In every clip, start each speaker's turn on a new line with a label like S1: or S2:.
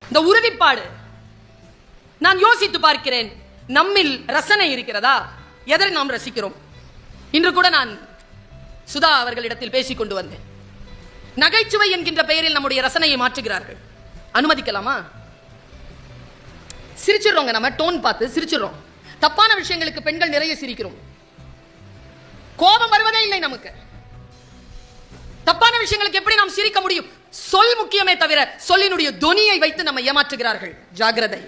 S1: இந்த உறுதிப்பாடு நான் யோசித்து பார்க்கிறேன். நம்மில் ரசனை இருக்கிறதா? எதை நாம் ரசிக்கிறோம்? இன்று கூட நான் சுதா அவர்களிடத்தில் பேசிக் கொண்டு வந்தேன். நகைச்சுவை என்கின்ற பெயரில் நம்முடைய ரசனையை மாற்றுகிறார்கள். அனுமதிக்கலாமா? சிரிச்சிடுறோங்க, நம்ம டோன் பார்த்து சிரிச்சிடுறோம். தப்பான விஷயங்களுக்கு பெண்கள் நிறைய சிரிக்கிறோம். கோபம் வருவதே இல்லை நமக்கு. தப்பான விஷயங்களுக்கு எப்படி நாம் சிரிக்க முடியும்? சொல் முக்கியமே தவிர சொல்லினுடைய தொனியை வைத்து நம்ம ஏமாற்றுகிறார்கள். ஜாகிரதை.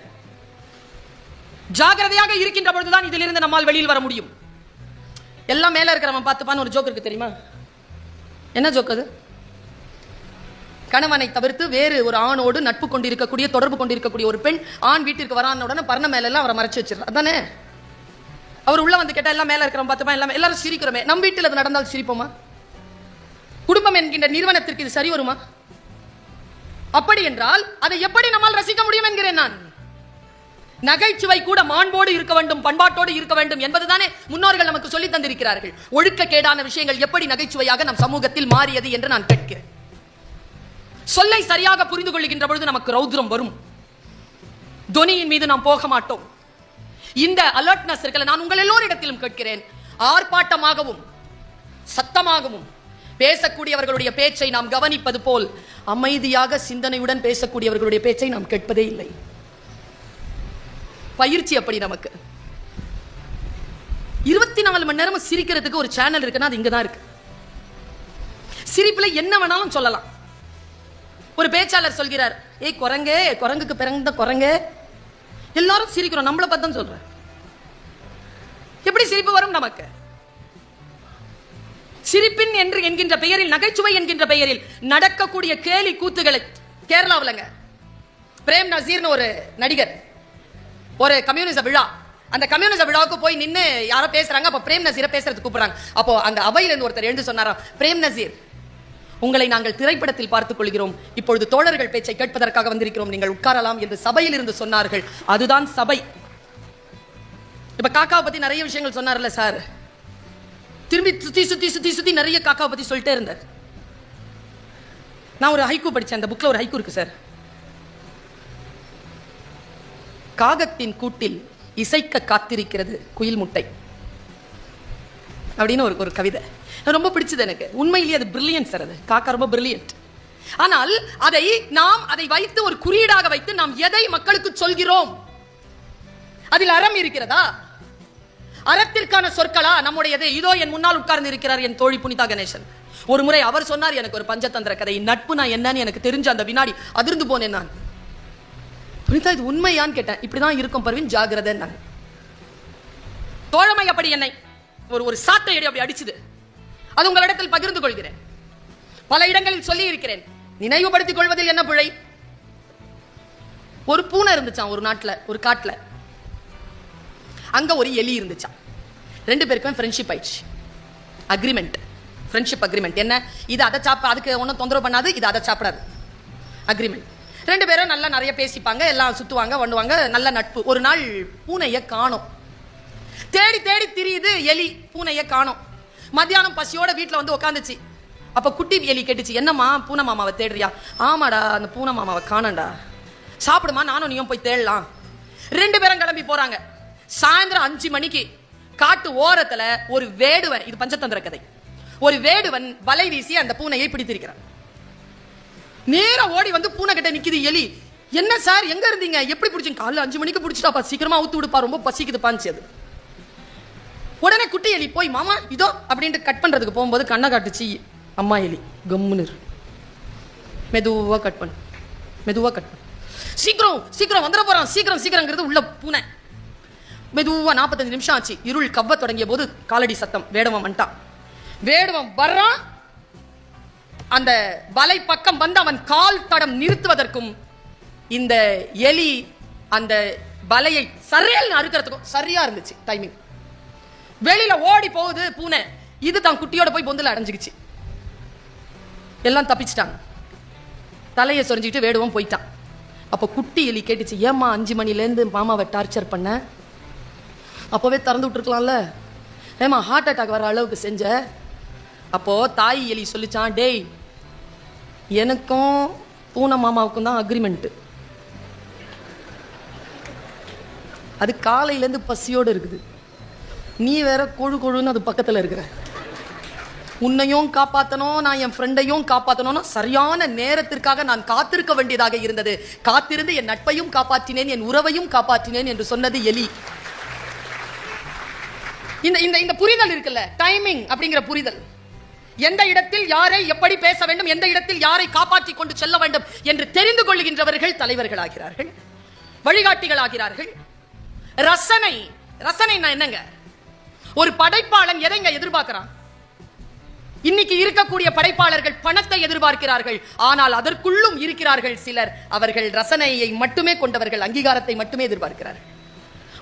S1: ஜாகிரதையாக இருக்கின்ற பொழுதுதான் இதிலிருந்து நம்மால் வெளியில் வர முடியும். எல்லாம் மேல இருக்கிறவன் பார்த்துப்பான்னு ஒரு ஜோக் இருக்கு தெரியுமா? என்ன ஜோக் அது? கணவனை தவிர்த்து வேறு ஒரு ஆணோடு நட்பு கொண்டிருக்கக்கூடிய, தொடர்பு கொண்டிருக்கக்கூடிய ஒரு பெண் ஆண் வீட்டிற்கு வரான உடனே பர்ண மேல எல்லாம் அவரை மறைச்சு வச்சிருக்காரு. அதானே? அவர் உள்ள வந்து கேட்டா எல்லாம் மேல இருக்கிறவன் பார்த்துப்பான், எல்லாம் எல்லாரும் சிரிக்கிறோமே. நம் வீட்டில் அது நடந்தால் சிரிப்போமா? குடும்பம் என்கின்ற நிறுவனத்திற்கு இது சரி வருமா? அப்படி என்றால் அதை எப்படி நம்மால் ரசிக்க முடியும் என்கிறேன் நான். நகைச்சுவை கூட மாண்போடு இருக்க வேண்டும், பண்பாட்டோடு இருக்க வேண்டும் என்பதுதானே முன்னோர்கள் நமக்கு சொல்லி தந்திருக்கிறார்கள். ஒழுக்கக்கேடான விஷயங்கள் எப்படி நகைச்சுவையாக நம் சமூகத்தில் மாறியது என்று நான் கேட்கிறேன். சொல்லை சரியாக புரிந்து கொள்கின்ற பொழுது நமக்கு ரௌத்ரம் வரும். தொனியின் மீது நாம் போக மாட்டோம். இந்த அலர்ட்னஸ் இருக்கல. நான் உங்கள் எல்லோரிடத்திலும் கேட்கிறேன், ஆர்ப்பாட்டமாகவும் சத்தமாகவும் பேசக்கூடியவர்களுடைய பேச்சை நாம் கவனிப்பது போல் அமைதியாக சிந்தனையுடன் பேசக்கூடியவர்களுடைய பேச்சை நாம் கேட்பதே இல்லை. பயிற்சி அப்படி நமக்கு. 24 மணி நேரம் சிரிக்கிறதுக்கு ஒரு சேனல் இருக்குன்னா அது இங்கதான் இருக்கு. சிரிப்புல என்ன வேணாலும் சொல்லலாம். ஒரு பேச்சாளர் சொல்கிறார், ஏய் குரங்கே, குரங்குக்கு பிறந்த குரங்கே. எல்லாரும் சிரிக்கிறோம், நம்மளை பார்த்து சொல்றேன். எப்படி சிரிப்பு வரும் நமக்கு? சிரிப்பின் என்று என்கின்ற பெயரில், நகைச்சுவை என்கின்ற பெயரில் நடக்கக்கூடிய கேலி கூத்துகளை கேரளாவிலங்க பிரேம் நசீர்னு ஒரு நடிகர் ஒரு கம்யூனிச விழா, அந்த கம்யூனிச விழாவுக்கு போய் நின்று யாரோ பேசுறாங்க. அப்ப பிரேம் நசீரை பேசுறதுக்கு கூப்பிடுறாங்க. அப்போ அந்த அவையிலிருந்து ஒருத்தர் எழுந்து சொன்னாராம், பிரேம் நசீர், உங்களை நாங்கள் திரைப்படத்தில் பார்த்துக் கொள்கிறோம், இப்பொழுது தோழர்கள் பேச்சை கேட்பதற்காக வந்திருக்கிறோம், நீங்கள் உட்காரலாம் என்று சபையில் இருந்து சொன்னார்கள். அதுதான் சபை. இப்ப காக்காவை பத்தி நிறைய விஷயங்கள் சொன்னார்ல சார், திரும்பி சுத்தி சுத்தி சுத்தி சுத்தி நிறைய காக்காவை பத்தி சொல்லிட்டே இருந்தார். நான் ஒரு ஹைக்கூ படிச்சேன், அந்த புக்ல ஒரு ஹைக்கூ இருக்கு சார். காகத்தின் கூட்டில் இசைக்க காத்திருக்கிறது குயில் முட்டை அப்படின்னு ஒரு கவிதை ரொம்ப பிடிச்சது எனக்கு. உண்மையிலேயே அது பிரில்லியன்ட் சார். அது காக்கா ரொம்ப பிரில்லியன்ட். ஆனால் அதை வைத்து ஒரு குறியீடாக வைத்து நாம் எதை மக்களுக்கு சொல்கிறோம்? அதில் அறம் இருக்கிறதா? அறத்திற்கான சொற்களா நம்முடையது? இதோ என் முன்னால் உட்கார்ந்து இருக்கிறார் என் தோழி புனிதா கணேசன். ஒரு முறை அவர் சொன்னார் எனக்கு ஒரு பஞ்சதந்திர கதை. நட்பு நான் என்னன்னு எனக்கு தெரிஞ்ச அந்த வினாடி அதிர்ந்து போனேன் நான். புனிதா இது உண்மையான்னு கேட்டேன். இப்படிதான் இருக்கும் பர்வீன், ஜாகிரதை. நான் தோழமை அப்படி என்னை ஒரு சாட்டை அடி அப்படி அடிச்சுது. அது உங்களிடத்தில் பகிர்ந்து கொள்கிறேன். பல இடங்களில் சொல்லி இருக்கிறேன். நினைவுபடுத்திக் கொள்வதில் என்ன பிழை? ஒரு பூனை இருந்துச்சான் ஒரு நாட்டுல, ஒரு காட்டுல. அங்க ஒரு எலி இருந்துச்சான். ரெண்டு பேருக்கும் ஃப்ரெண்ட்ஷிப் ஆயிடுச்சு. Agreement, friendship agreement. என்ன? இது அதை சாப்பிட, அதுக்கு ஒன்றும் தொந்தரவு பண்ணாது, இது அதை சாப்பிடாது. அக்ரிமெண்ட். ரெண்டு பேரும் நல்லா நிறைய பேசிப்பாங்க, எல்லாம் சுத்துவாங்க, பண்ணுவாங்க, நல்ல நட்பு. ஒரு நாள் பூனையை காணோம். தேடி தேடி திரியுது எலி, பூனையை காணோம். மத்தியானம் பசியோட வீட்டில் வந்து உட்காந்துச்சு. அப்ப குட்டி எலி கேட்டுச்சு, என்னம்மா பூனை மாமாவை தேடுறியா? ஆமாடா, அந்த பூனை மாமாவை காணண்டா. சாப்பிடுமா, நானும் நீயும் போய் தேடலாம். ரெண்டு பேரும் கிளம்பி போறாங்க. சாயந்தரம் 5 மணிக்கு காட்டு ஓரத்துல ஒரு வேடுவன், இது பஞ்சதந்திர கதை, ஒரு வேடுவன் வலை வீசி அந்த பூனையை பிடித்திருக்கிறான். நேரா ஓடி வந்து பூனை கிட்ட நிக்குது எலி. என்ன சார், எங்க இருந்தீங்க, எப்படி பிடிச்சிங்க? காலைல 5 மணிக்கு பிடிச்சிட்டாப்பா, சீக்கிரமா ஊத்து விடுப்பா, ரொம்ப பசிக்குது பாஞ்சு. அது உடனே குட்டி எலி போய் மாமா இதோ அப்படின்ட்டு கட் பண்றதுக்கு போகும்போது கண்ணை காட்டுச்சு அம்மா எலி. கம்முன்னு மெதுவா கட் பண்ணு, மெதுவா கட் பண்ணு, சீக்கிரம் சீக்கிரம் வந்துட போறான், சீக்கிரம் சீக்கிரங்கிறது உள்ள பூனை. மெதுவா 45 நிமிஷம் ஆச்சு. இருள் கவ்வ தொடங்கிய போது காலடி சத்தம். வேடுவன் வந்துட்டான். வேடுவன் வர்றான். அந்த வலை பக்கம் வந்து அவன் கால் தடம் நிறுத்துவதற்கும் இந்த எலி அந்த வலையை சரியில் அறுக்கிறதுக்கும் சரியா இருந்துச்சு டைமிங். வெளியில ஓடி போகுது பூனை. இது தான் குட்டியோட போய் பொந்துல அடைஞ்சிக்கிச்சு. எல்லாம் தப்பிச்சிட்டாங்க. தலையை சொரிஞ்சுக்கிட்டு வேடுவன் போயிட்டான். அப்போ குட்டி எலி கேட்டுச்சு, ஏம்மா 5 மணிலேருந்து மாமாவை டார்ச்சர் பண்ண? அப்போவே திறந்து விட்டுருக்கலாம்ல, ஏமா ஹார்ட் அட்டாக் வர அளவுக்கு செஞ்ச? அப்போ தாய் எலி சொல்லிச்சான், டேய் எனக்கும் பூனை மாமாவுக்கும் தான் அக்ரிமெண்ட். அது காலையிலேருந்து பசியோடு இருக்குது. நீ வேற கொழு கொழுன்னு அது பக்கத்தில் இருக்கிற. உன்னையும் காப்பாற்றணும், நான் என் ஃப்ரெண்டையும் காப்பாற்றணும்னா சரியான நேரத்திற்காக நான் காத்திருக்க வேண்டியதாக இருந்தது. காத்திருந்து என் நட்பையும் காப்பாற்றினேன், என் உறவையும் காப்பாற்றினேன் என்று சொன்னது எலி. இந்த புரிதல் இருக்குல்ல, டைமிங் அப்படிங்கிற புரிதல், எந்த இடத்தில் யாரை எப்படி பேச வேண்டும், எந்த இடத்தில் யாரை காப்பாற்றி கொண்டு செல்ல வேண்டும் என்று தெரிந்து கொள்கின்றவர்கள் தலைவர்கள் ஆகிறார்கள், வழிகாட்டிகள் ஆகிறார்கள். ரசனை, ரசனை என்னங்க? ஒரு படைப்பாளன் எதைங்க எதிர்பார்க்கிறான்? இன்னைக்கு இருக்கக்கூடிய படைப்பாளர்கள் பணத்தை எதிர்பார்க்கிறார்கள். ஆனால் அதற்குள்ளும் இருக்கிறார்கள் சிலர், அவர்கள் ரசனையை மட்டுமே கொண்டவர்கள், அங்கீகாரத்தை மட்டுமே எதிர்பார்க்கிறார்கள்.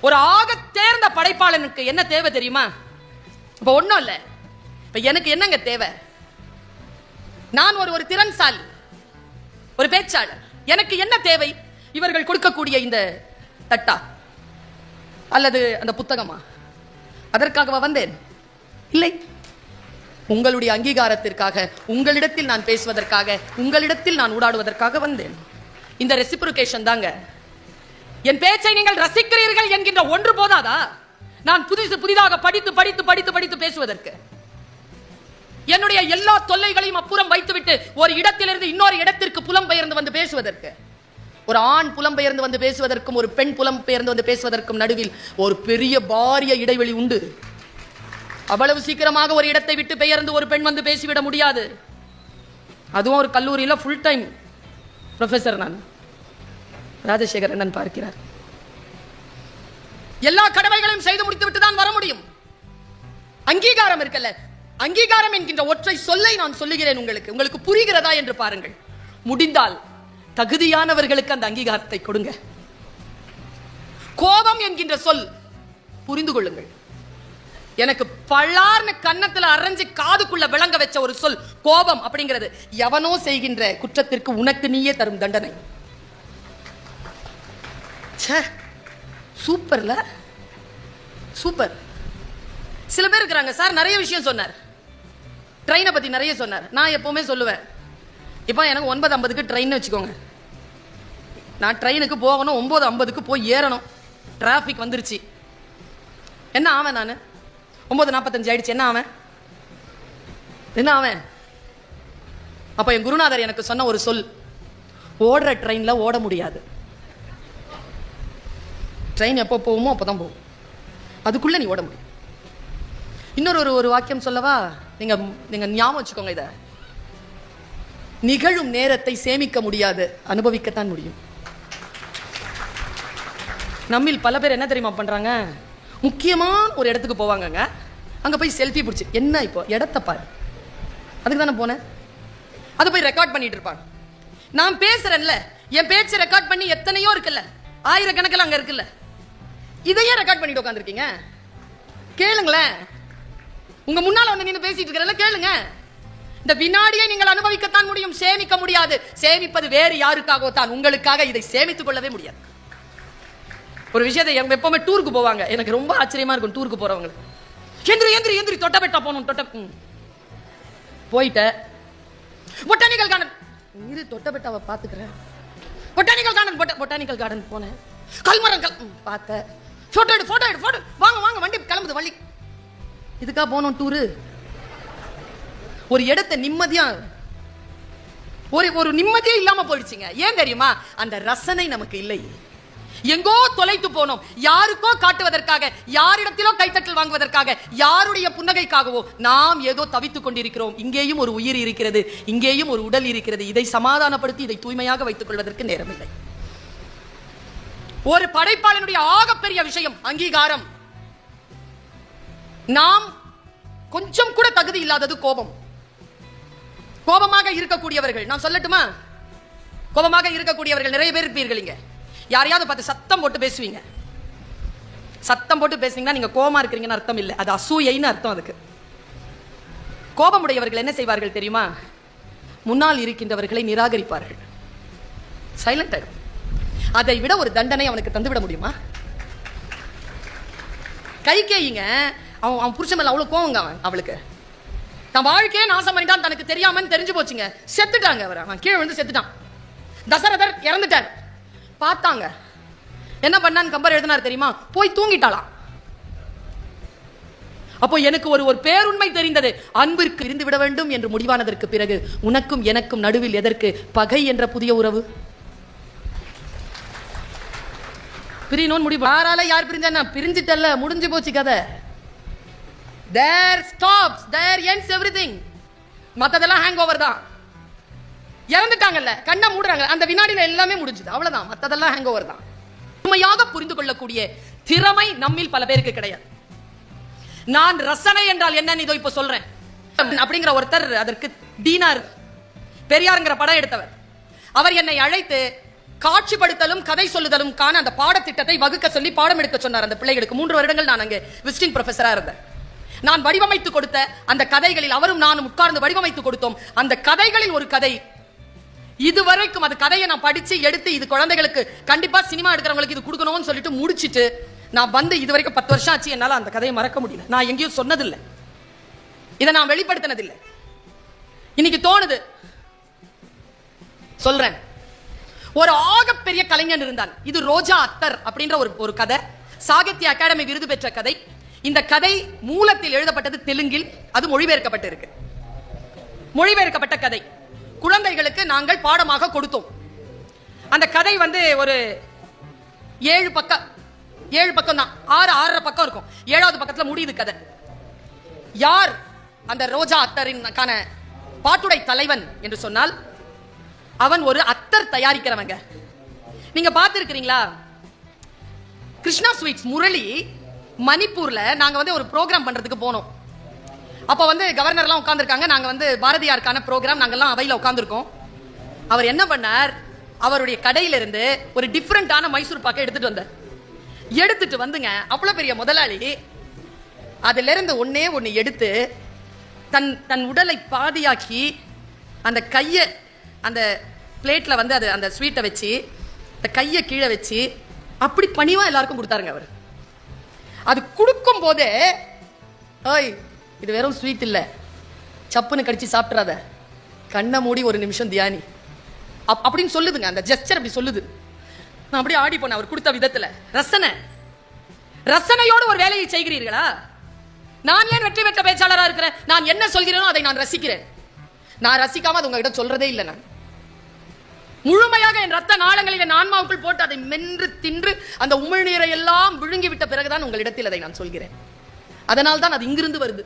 S1: ஒரு ஆக தேர்ந்த படைப்பாளனுக்கு என்ன தேவை தெரியுமா? இப்ப ஒண்ணும் இல்ல, இப்ப எனக்கு என்னங்க தேவை? நான் ஒரு திறன்சாலி, ஒரு பேச்சாளர். எனக்கு என்ன தேவை? இவர்கள் கொடுக்கக்கூடிய இந்த தட்டா அல்லது அந்த புத்தகமா? அதற்காகவா வந்தேன்? இல்லை. உங்களுடைய அங்கீகாரத்திற்காக, உங்களிடத்தில் நான் பேசுவதற்காக, உங்களிடத்தில் நான் ஊடாடுவதற்காக வந்தேன். இந்த ரெசிப்ரோகேஷன் தாங்க. என் பேச்சை நீங்கள் ரசிக்கிறீர்கள் என்கின்ற ஒன்று போதாதா? நான் புதிதாக படித்து படித்து படித்து படித்து பேசுவதற்கு, என்னுடைய எல்லா தொல்லைகளையும் அப்புறம் வைத்துவிட்டு ஒரு இடத்திலிருந்து இன்னொரு இடத்திற்கு புலம்பெயர்ந்து வந்து பேசுவதற்கு, ஒரு ஆண் புலம்பெயர்ந்து வந்து பேசுவதற்கும் ஒரு பெண் புலம்பெயர்ந்து வந்து பேசுவதற்கும் நடுவில் ஒரு பெரிய பாரிய இடைவெளி உண்டு. அவ்வளவு சீக்கிரமாக ஒரு இடத்தை விட்டு பெயர்ந்து ஒரு பெண் வந்து பேசிவிட முடியாது. அதுவும் ஒரு கல்லூரியில் ஃபுல் டைம் ப்ரொஃபசர் நான், ராஜசேகர் அண்ணன் பார்க்கிறார். எல்லா கடமைகளையும் செய்து முடித்து விட்டு தான் வர முடியும். அங்கீகாரம் இருக்கல்ல, அங்கீகாரம் என்கின்ற ஒற்றை சொல்லை நான் சொல்லுகிறேன் உங்களுக்கு, உங்களுக்கு புரிகிறதா என்று பாருங்கள். முடிந்தால் தகுதியானவர்களுக்கு அந்த அங்கீகாரத்தை கொடுங்க. கோபம் என்கின்ற சொல் புரிந்து கொள்ளுங்கள். எனக்கு பள்ளார்னு கன்னத்துல அரைஞ்சு காதுக்குள்ள விளங்க வச்ச ஒரு சொல் கோபம் அப்படிங்கிறது. எவனோ செய்கின்ற குற்றத்திற்கு உனக்கு நீயே தரும் தண்டனை. சூப்பர்ல, சூப்பர். சில பேர் இருக்கிறாங்க சார், நிறைய விஷயம் சொன்னார், ட்ரெயினை பத்தி நிறைய சொன்னார். நான் எப்பவுமே சொல்லுவேன், இப்போ எனக்கு 9:50க்கு ட்ரெயின் வச்சுக்கோங்க, நான் ட்ரெயினுக்கு போகணும், 9:50க்கு போய் ஏறணும், டிராஃபிக் வந்துருச்சு, என்ன ஆவேன்? நான் 9:45 ஆயிடுச்சு, என்ன ஆவேன்? என்ன ஆவேன்? அப்ப என் குருநாதர் எனக்கு சொன்ன ஒரு சொல், ஓடுற ட்ரெயின்ல ஓட முடியாது. ட்ரெயின் எப்போ போகுமோ அப்போதான் போகும், அதுக்குள்ள நீ ஓட முடியும். இன்னொரு ஒரு வாக்கியம் சொல்லவா? நீங்க ஞாபகம் வச்சுக்கோங்க, இத நிகழும் நேரத்தை சேமிக்க முடியாது, அனுபவிக்கத்தான் முடியும். நம்மில் பல பேர் என்ன தெரியுமா பண்றாங்க? முக்கியமான ஒரு இடத்துக்கு போவாங்கங்க, அங்க போய் செல்ஃபி பிடிச்சி, என்ன இப்போ இடத்த பாரு, அதுக்கு தானே போனேன், அதை போய் ரெக்கார்ட் பண்ணிட்டு இருப்பாங்க. நான் பேசுறேன்ல, என் பேச்சு ரெக்கார்ட் பண்ணி எத்தனையோ இருக்குல்ல, ஆயிரக்கணக்கில் அங்க இருக்குல்ல, இதையே ரெக்கார்ட் பண்ணிட்டு உட்காந்துருக்கீங்க. கேளுங்களேன், உங்க முன்னால வந்து நீங்க பேசிட்டு இருக்கிறல, கேளுங்க. இந்த வினாடியை நீங்கள் அனுபவிக்கத்தான் முடியும், சேமிக்க முடியாது. சேமிப்பது வேறு யாருக்காகவோ தான், உங்களுக்காக இதை சேமித்துக் கொள்ளவே முடியாது. ஒரு விஷயத்தை எப்பவுமே டூருக்கு போவாங்க, எனக்கு ரொம்ப ஆச்சரியமா இருக்கும். டூருக்கு போறவங்க எந்திரி தொட்டபெட்டா போகணும், போயிட்ட பொட்டானிக்கல் கார்டன், இரு தொட்டபெட்டாவை பாத்துக்கிறேன், பொட்டானிக்கல் கார்டன் போனேன், கல்மரம் பார்த்த, போட்டோ எடு, வாங்க வண்டி கிளம்புது வள்ளி. இதுக்கா போனோம் டூரு? ஒரு இடத்தை நிம்மதியா, ஒரு நிம்மதியே இல்லாம போயிடுச்சுங்க. ஏன் தெரியுமா? அந்த ரசனை நமக்கு இல்லை. எங்கோ தொலைத்து போனோம், யாருக்கோ காட்டுவதற்காக, யாரிடத்திலோ கைத்தட்டல் வாங்குவதற்காக, யாருடைய புன்னகைக்காகவோ நாம் ஏதோ தவித்துக் கொண்டிருக்கிறோம். இங்கேயும் ஒரு உயிர் இருக்கிறது, இங்கேயும் ஒரு உடல் இருக்கிறது. இதை சமாதானப்படுத்தி இதை தூய்மையாக வைத்துக் கொள்வதற்கு நேரமில்லை. ஒரு படைப்பாளனுடைய ஆகப்பெரிய விஷயம் அங்கீகாரம். நாம் கொஞ்சம் கூட தகுதி இல்லாதது கோபம். கோபமாக இருக்கக்கூடியவர்கள், நான் சொல்லட்டுமா? கோபமாக இருக்கக்கூடியவர்கள் நிறைய பேர் இருப்பீர்கள். இங்க யாரையாவது பார்த்து சத்தம் போட்டு பேசுவீங்க. சத்தம் போட்டு பேசுவீங்கன்னா நீங்க கோபமா இருக்கிறீங்கன்னு அர்த்தம் இல்லை, அது அசூயைன்னு அர்த்தம். அதுக்கு கோபமுடையவர்கள் என்ன செய்வார்கள் தெரியுமா? முன்னால் இருக்கின்றவர்களை நிராகரிப்பார்கள், சைலண்ட் ஆயிடும். அதை விட ஒரு தண்டனை அவனுக்கு தந்துவிட முடியுமா? கைகேயிங்க, அவன் புருஷன் மேல அவ்வளவு கோவங்க, அவளுக்கு தன் வாழ்க்கையே நாசம் பண்ணிட்டான், தனக்கு தெரியாமன்னு தெரிஞ்சு போச்சுங்க. செத்துட்டாங்க, அவன் கீழே வந்து செத்துட்டான். தசரதர் இறந்துட்டார். பார்த்தாங்க, என்ன பண்ணான்னு கம்பர் எழுதினார் தெரியுமா? போய் தூங்கிட்டாளாம். அப்போ எனக்கு ஒரு பேருண்மை தெரிந்தது. அன்பிற்கு இருந்து விட வேண்டும் என்று முடிவானதற்கு பிறகு உனக்கும் எனக்கும் நடுவில் எதற்கு பகை என்ற புதிய உறவு? பிரியனோன் முடிவு. யாரால யார் பிரிஞ்சா பிரிஞ்சிட்டல்ல, முடிஞ்சு போச்சு கதை. There stops, there ends everything. மத்ததெல்லாம் ஹேங் ஓவர் தான். இறந்துட்டாங்கல்ல, கண்ணை மூடுறாங்க, அந்த வினாடியில எல்லாமே முடிஞ்சது, அவ்வளவுதான். மத்ததெல்லாம் ஹேங் ஓவர் தான். உண்மையாக புரிந்து கொள்ளக்கூடிய திறமை நம்மில் பல பேருக்கு கிடையாது. நான் ரசனை என்றால் என்னன்னு இதோ இப்ப சொல்றேன். அப்படிங்கிற ஒருத்தர், அதற்கு டீனார் பெரியார்ங்கிற படம் எடுத்தவர், அவர் என்னை அழைத்து காட்சிப்படுத்தலும் கதை சொல்லுதலும் காண அந்த பாடத்திட்டத்தை வகுக்க சொல்லி பாடம் எடுக்க சொன்னார். அந்த பிள்ளைகளுக்கு 3 வருடங்கள் நான் அங்கே விசிட்டிங் ப்ரொஃபஸரா இருந்தேன். நான் வடிவமைத்து கொடுத்த அந்த கதைகளில் அவரும் நானும் உட்கார்ந்து வடிவமைத்து கொடுத்தோம். அந்த கதைகளில் ஒரு கதை இதுவரைக்கும், அந்த கதையை நான் படிச்சு எடுத்து இது குழந்தைகளுக்கு கண்டிப்பா சினிமா எடுக்கிறவங்களுக்கு இது கொடுக்கணும்னு சொல்லிட்டு முடிச்சிட்டு நான் வந்து இதுவரைக்கும் 10 வருஷம் ஆச்சு, என்னால அந்த கதையை மறக்க முடியல. நான் எங்கேயும் சொன்னதில்லை, இதை நான் வெளிப்படுத்தினதில்லை. இன்னைக்கு தோணுது, சொல்றேன். ஒரு ஆகப்பெரிய கலைஞன் இருந்தான். இது ரோஜா அத்தர் அப்படின்ற ஒரு கதை, சாகித்ய அகாடமி விருது பெற்ற கதை. இந்த கதை மூலத்தில் எழுதப்பட்டது தெலுங்கில், அது மொழிபெயர்க்கப்பட்டு இருக்கு. மொழிபெயர்க்கப்பட்ட கதை குழந்தைகளுக்கு நாங்கள் பாடமாக கொடுத்தோம். அந்த கதை வந்து ஒரு 7 பக்கம் தான், 6.5 பக்கம் இருக்கும். 7வது பக்கத்துல முடியுது கதை. யார் அந்த ரோஜா அத்தரின் பாட்டுடை தலைவன் என்று சொன்னால், அவன் ஒரு அத்தர் தயாரிக்கிறவங்க. நீங்க பார்த்திருக்கிறீங்களா? கிருஷ்ணா ஸ்வீட்ஸ் முரளி மணிப்பூர்ல நாங்க வந்து ஒரு ப்ரோக்ராம் பண்றதுக்கு போனோம். அப்ப வந்து கவர்னர் எல்லாம் உட்கார்ந்துருக்காங்க. நாங்க வந்து பாரதியாருக்கான ப்ரோக்ராம், நாங்கெல்லாம் அவையில உட்கார்ந்துருக்கோம். அவர் என்ன பண்ணார், அவருடைய கடையில இருந்து ஒரு டிஃபரெண்டான மைசூர் பாக்கை எடுத்துட்டு வந்தார். எடுத்துட்டு வந்துங்க, அவ்வளவு பெரிய முதலாளி அதுல இருந்து ஒண்ணு எடுத்து தன் உடலை பாதியாக்கி அந்த கைய அந்த பிளேட்ல வந்து அது அந்த ஸ்வீட்டை வச்சு அந்த கையை கீழே வச்சு அப்படி பணிவா எல்லாருக்கும் கொடுத்தாருங்க. அவர் அது கொடுக்கும் போதே, ஓய் இது வெறும் ஸ்வீட் இல்ல, சப்புன்னு கடிச்சு சாப்பிட்றாத, கண்ணை மூடி ஒரு நிமிஷம் தியானி அப்படின்னு சொல்லுதுங்க. அந்த ஜெஸ்டர் அப்படி சொல்லுது. நான் அப்படியே ஆடி போனேன் அவர் கொடுத்த விதத்துல. ரசனையோடு ஒரு வேலையை செய்கிறீர்களா? நான் ஏன் வெற்றி பெற்ற பேச்சாளராக இருக்கிறேன்? நான் என்ன சொல்கிறேனோ அதை நான் ரசிக்கிறேன். நான் ரசிக்காம அது உங்ககிட்ட சொல்றதே இல்லை. நான் முழுமையாக என் ரத்த நாளங்களில் என் ஆன்மாவுக்குள் போட்டு அதை மென்று தின்று அந்த உமிழ்நீரை எல்லாம் விழுங்கி விட்ட பிறகுதான் உங்களிடத்தில் அதை நான் சொல்கிறேன். அதனால் தான் அது இங்கிருந்து வருது.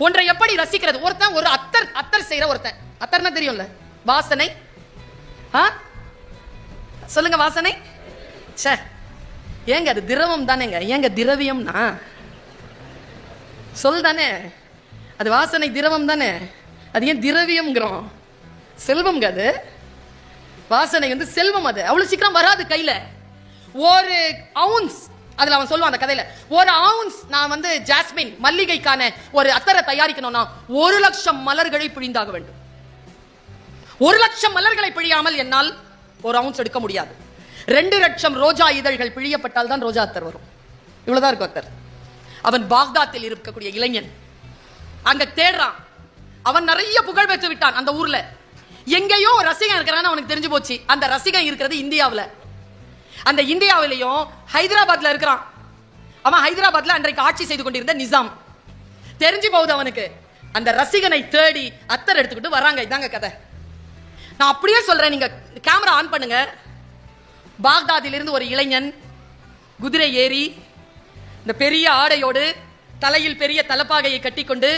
S1: ஒன்றை எப்படி ரசிக்கிறது? ஒருத்தன் ஒரு அத்தர் செய்யற ஒருத்தன், அத்தர்னா தெரியும்ல, வாசனை. சொல்லுங்க, வாசனை. ஏங்க அது திரவம் தானேங்க, ஏங்க திரவியம்னா சொல் தானே, அது வாசனை திரவம் தானே, அது ஏன் திரவியம்ங்கிறோம்? செல்வம்ங்க அது. வாசனை வந்து செல்வம். அது அவ்வளவு சீக்கிரம் வராது கையில. ஒரு அவுன்ஸ், அதுல அவன் சொல்லுவான் அந்த கதையில, ஒரு அவுன்ஸ் நான் வந்து ஜாஸ்மின் மல்லிகைக்கான ஒரு அத்தரை தயாரிக்கணும்னா 1,00,000 மலர்களை பிழிந்தாக வேண்டும். 1,00,000 மலர்களை பிழியாமல் என்னால் ஒரு அவுன்ஸ் எடுக்க முடியாது. 2,00,000 ரோஜா இதழ்கள் பிழியப்பட்டால் தான் ரோஜா அத்தர் வரும். இவ்வளவுதான் இருக்கும் அத்தர். அவன் பாக்தாத்தில் இருக்கக்கூடிய இளைஞன், அங்க தேடுறான். அவன் நிறைய புகழ் பெற்று விட்டான் அந்த ஊர்ல. எங்கேயோ ரசிகன் இருக்கிறான்னு அவனுக்கு தெரிஞ்சு போச்சு. அந்த ரசிகன் இருக்கிறது இந்தியாவில். அந்த இந்தியாவிலையும் ஹைதராபாத்ல இருக்கிறான். அவன் ஹைதராபாத்ல அன்றைக்கு ஆட்சி செய்து கொண்டிருந்த நிசாம். தெரிஞ்சு போகுது அவனுக்கு. அந்த ரசிகனை தேடி அத்தர் எடுத்துக்கிட்டு வராங்க. இதாங்க கதை. நான் அப்படியே சொல்றேன், நீங்க கேமரா ஆன் பண்ணுங்க. பாக்தாதிலிருந்து ஒரு இளைஞன் குதிரை ஏறி இந்த பெரிய ஆடையோடு தலையில் பெரிய தலப்பாகையை கட்டிக்கொண்டு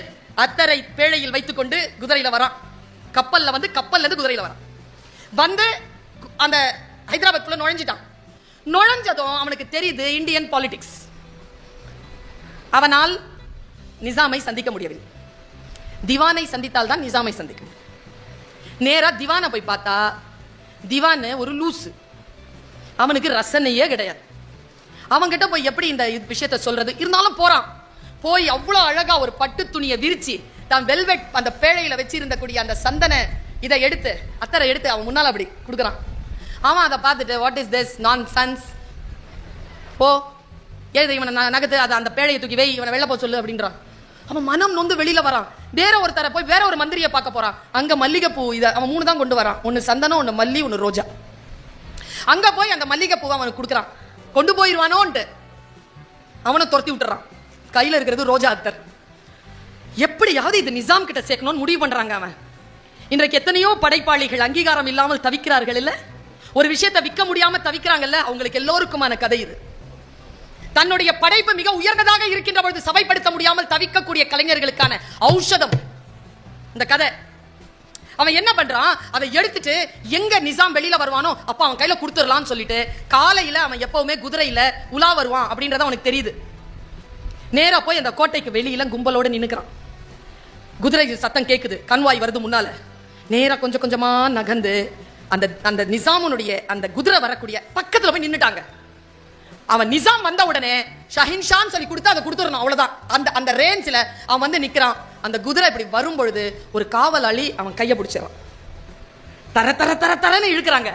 S1: அத்தரை பேழையில் வைத்துக் கொண்டு குதிரையில வரான். கப்பல்ல இருந்து குதிரையில வரான். வந்து அந்த ஹைதராபாத்குள்ள நுழைஞ்சிட்டான். நுழைஞ்சதும் அவனுக்கு தெரியுது இந்தியன் பாலிடிக்ஸ். அவனால் நிசாமை சந்திக்க முடியவில்லை. திவானை சந்தித்தால் தான் நிசாமை சந்திக்கும். நேரா திவானை போய் பார்த்தா திவான் ஒரு லூசு. அவனுக்கு ரசனையே கிடையாது. அவன்கிட்ட போய் எப்படி இந்த விஷயத்தை சொல்றது? இருந்தாலும் போறான். போய் அவ்வளவு அழகா ஒரு பட்டு துணியை விரிச்சு தான் வெல்வெட் அந்த பேழையில வச்சிருந்த கூடிய அந்த சந்தன இதை எடுத்து அத்தரை எடுத்து அவன் முன்னால் அப்படி கொடுக்குறான். அவன் அதை பார்த்துட்டு, வாட் இஸ் திஸ் நான்சென்ஸ், ஓ எழுது இவனை நகத்து, அதை அந்த பேழையை தூக்கி வை, இவனை வெளில போக சொல்லு அப்படின்றான். அவன் மனம் நொந்து வெளியில வரான். வேற ஒருத்தரை போய் வேற ஒரு மந்திரியை பார்க்க போறான். அங்க மல்லிகைப்பூ இதை அவன் 3 தான் கொண்டு வரான். ஒன்னு சந்தனம், ஒன்னு மல்லி, ஒன்னு ரோஜா. அங்க போய் அந்த மல்லிகை பூவை அவனுக்கு கொடுக்குறான். கொண்டு போயிருவானோன்ட்டு அவனை துரத்தி விட்டுறான். கையில இருக்கிறது ரோஜா அத்தர். எப்படியாவது இது நிசாம் கிட்ட சேர்க்கணும்னு முடிவு பண்றாங்க. அவன் இன்றைக்கு எத்தனையோ படைப்பாளிகள் அங்கீகாரம் இல்லாமல் தவிக்கிறார்கள் இல்ல, ஒரு விஷயத்தை விற்க முடியாம தவிக்கிறாங்கல்ல, அவங்களுக்கு எல்லோருக்குமான கதை இது. தன்னுடைய படைப்பு மிக உயர்ந்ததாக இருக்கின்ற பொழுது சபைப்படுத்த முடியாமல் தவிக்கக்கூடிய கலைஞர்களுக்கான ஔஷதம் இந்த கதை. அவன் என்ன பண்றான், அதை எடுத்துட்டு எங்க நிசாம் வெளியில வருவானோ அப்ப அவன் கையில கொடுத்துடலாம்னு சொல்லிட்டு காலையில அவன் எப்பவுமே குதிரையில உலா வருவான் அப்படின்றது அவனுக்கு தெரியுது. நேரா போய் அந்த கோட்டைக்கு வெளியில கும்பலோட நின்னுக்கிறான். குதிரை சத்தம் கேக்குது, கண்வாய் வருது முன்னால. நேரா கொஞ்சம் கொஞ்சமா நகர்ந்து அந்த அந்த நிசாமுனுடைய அந்த குதிரை வரக்கூடிய பக்கத்துல போய் நின்னுட்டாங்க. அவன் நிசாம் வந்த உடனே ஷஹின்ஷான் சொல்லி கொடுத்து அதை கொடுத்துடணும், அவ்வளவுதான். அந்த அந்த ரேஞ்சில் அவன் வந்து நிக்கிறான். அந்த குதிரை இப்படி வரும் பொழுது ஒரு காவலாளி அவன் கையை பிடிச்சிடறான். தர தர தர தரன்னு இழுக்கிறாங்க.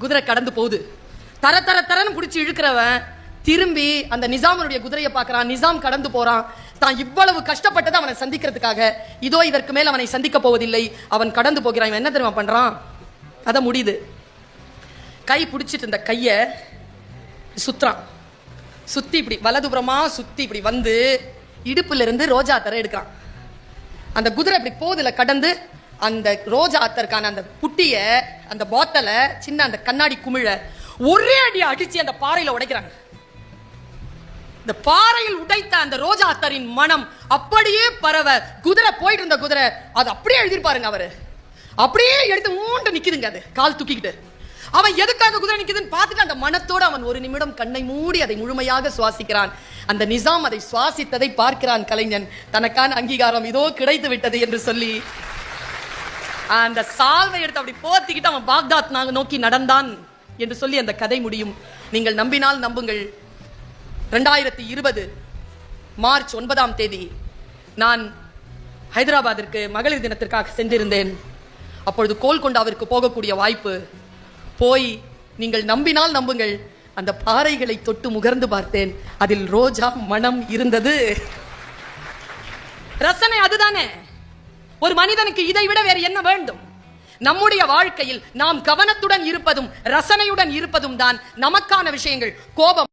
S1: குதிரை கடந்து போகுது. தர தர தரன்னு பிடிச்சி இழுக்கிறவன் திரும்பி அந்த நிசாமுடைய குதிரையை பார்க்கறான். நிசாம் கடந்து போறான். தான் இவ்வளவு கஷ்டப்பட்டது அவனை சந்திக்கிறதுக்காக, இதோ இதற்கு மேல் அவனை சந்திக்க போவதில்லை, அவன் கடந்து போகிறான். இவன் என்ன தெரியுமா பண்றான், அத முடியுது, கை பிடிச்சிட்டு இந்த கைய சுத்துறான். சுத்தி இப்படி வலதுபுறமா சுத்தி இப்படி வந்து இடுப்புல இருந்து ரோஜா அத்தரை எடுக்கிறான். அந்த குதிரை இப்படி போதுல கடந்து அந்த ரோஜா அத்தருக்கான அந்த புட்டிய, அந்த பாத்தல, சின்ன அந்த கண்ணாடி குமிழ ஒரே அடி அடிச்சு அந்த பாறையில உடைக்கிறாங்க. இந்த பாறையில் உடைத்த அந்த ரோஜா அத்தரின் மனம் அப்படியே பரவ, குதிரை போயிட்டு இருந்த குதிரை அது அப்படியே எழுதிருப்பாருங்க. அவரு அப்படியே எடுத்து மூண்டு நிக்குதுங்க, அது கால் தூக்கிக்கிட்டு. அவன் எதுக்காக குதிரை நிக்குதுன்னு பார்த்துட்டு அந்த மனத்தோடு அவன் ஒரு நிமிடம் கண்ணை மூடி அதை முழுமையாக சுவாசிக்கிறான். அந்த நிசாம் அதை சுவாசித்ததை பார்க்கிறான் கலைஞன். தனக்கான அங்கீகாரம் இதோ கிடைத்து விட்டது என்று சொல்லி அந்த சால்வை எடுத்து அப்படி போத்திக்கிட்டு அவன் பாக்தாத் நோக்கி நடந்தான் என்று சொல்லி அந்த கதை முடியும். நீங்கள் நம்பினால் நம்புங்கள், 2020 மார்ச் 9ஆம் தேதி நான் ஹைதராபாத்திற்கு மகளிர் தினத்திற்காக சென்றிருந்தேன். அப்பொழுது கோல்கொண்டாவிற்கு போகக்கூடிய வாய்ப்பு. போய் நீங்கள் நம்பினால் நம்புங்கள், அந்த பாறைகளை தொட்டு முகர்ந்து பார்த்தேன். அதில் ரோஜா மனம் இருந்தது. ரசனை அதுதானே. ஒரு மனிதனுக்கு இதை விட வேறு என்ன வேண்டும்? நம்முடைய வாழ்க்கையில் நாம் கவனத்துடன் இருப்பதும் ரசனையுடன் இருப்பதும் தான் நமக்கான விஷயங்கள். கோபம்